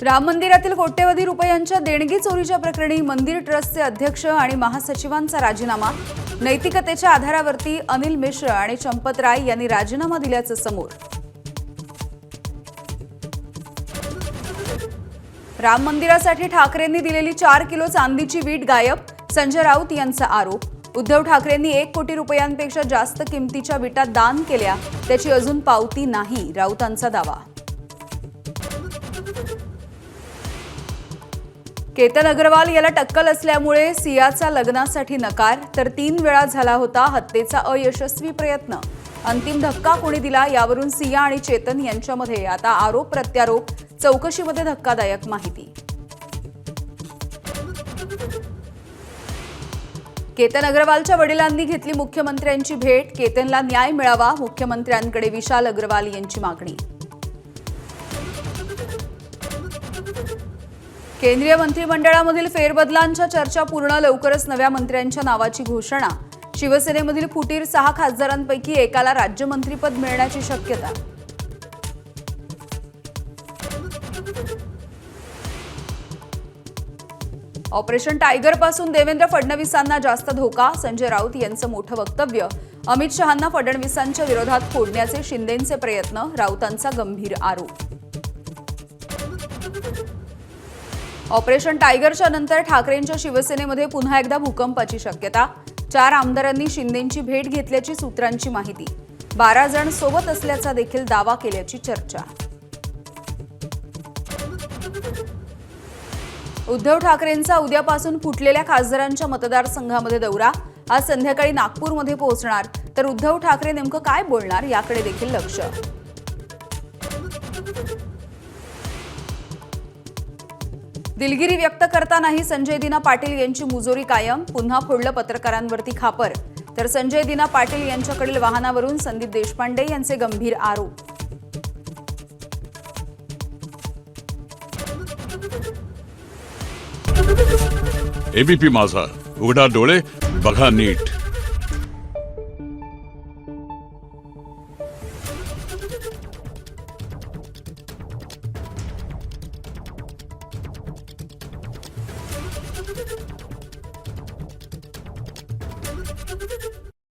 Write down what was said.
राम मंदिरातील कोट्यवधी रुपयांच्या देणगी चोरीच्या प्रकरणी मंदिर ट्रस्टचे अध्यक्ष आणि महासचिवांचा राजीनामा। नैतिकतेच्या आधारावरती अनिल मिश्र आणि चंपत राय यांनी राजीनामा दिल्याचं समोर। राम मंदिरासाठी ठाकरेंनी दिलेली 4 किलो चांदीची वीट गायब, संजय राऊत यांचा आरोप। उद्धव ठाकरेंनी 1 कोटी रुपयांपेक्षा जास्त किमतीच्या विटा दान केल्या, त्याची अजून पावती नाही, राऊतांचा दावा। केतन अग्रवाल याला टक्कल असल्यामुळे सियाचा लग्नासाठी नकार, तर 3 वेळा झाला होता हत्येचा अयशस्वी प्रयत्न। अंतिम धक्का कोणी दिला यावरून सिया आणि चेतन यांच्यामध्ये आता आरोप प्रत्यारोप, चौकशीमध्ये धक्कादायक माहिती। केतन अग्रवालच्या वडिलांनी घेतली मुख्यमंत्र्यांची भेट, केतनला न्याय मिळावा, मुख्यमंत्र्यांकडे विशाल अग्रवाल यांची मागणी। केंद्रीय मंत्रिमंडळामधील फेरबदलांच्या चर्चा पूर्ण, लवकरच नव्या मंत्र्यांच्या नावाची घोषणा। शिवसेनेमधील फुटीर 6 खासदारांपैकी एकाला राज्यमंत्रीपद मिळण्याची शक्यता। ऑपरेशन टायगर पासून देवेंद्र फडणवीसांना जास्त धोका, संजय राऊत यांचं मोठं वक्तव्य। अमित शहांना फडणवीसांच्या विरोधात फोडण्याचे शिंदेंचे प्रयत्न, राऊतांचा गंभीर आरोप। ऑपरेशन टायगरच्या नंतर ठाकरेंच्या शिवसेनेमध्ये पुन्हा एकदा भूकंपाची शक्यता। 4 आमदारांनी शिंदेंची भेट घेतल्याची सूत्रांची माहिती। 12 जण सोबत असल्याचा देखील दावा केल्याची चर्चा। उद्धव ठाकरेंचा उद्यापासून फुटलेल्या खासदारांच्या मतदारसंघामध्ये दौरा। आज संध्याकाळी नागपूरमध्ये पोहोचणार, तर उद्धव ठाकरे नेमकं काय बोलणार याकडे देखील लक्ष। दिलगिरी व्यक्त करतानाही संजय दिना पाटील यांची मुजोरी कायम, पुन्हा फोडलं पत्रकारांवरती खापर, तर संजय दिना पाटील यांच्याकडील वाहनावरून संदीप देशपांडे यांचे गंभीर आरोप। एबीपी माझा, उघडा डोळे बघा नीट।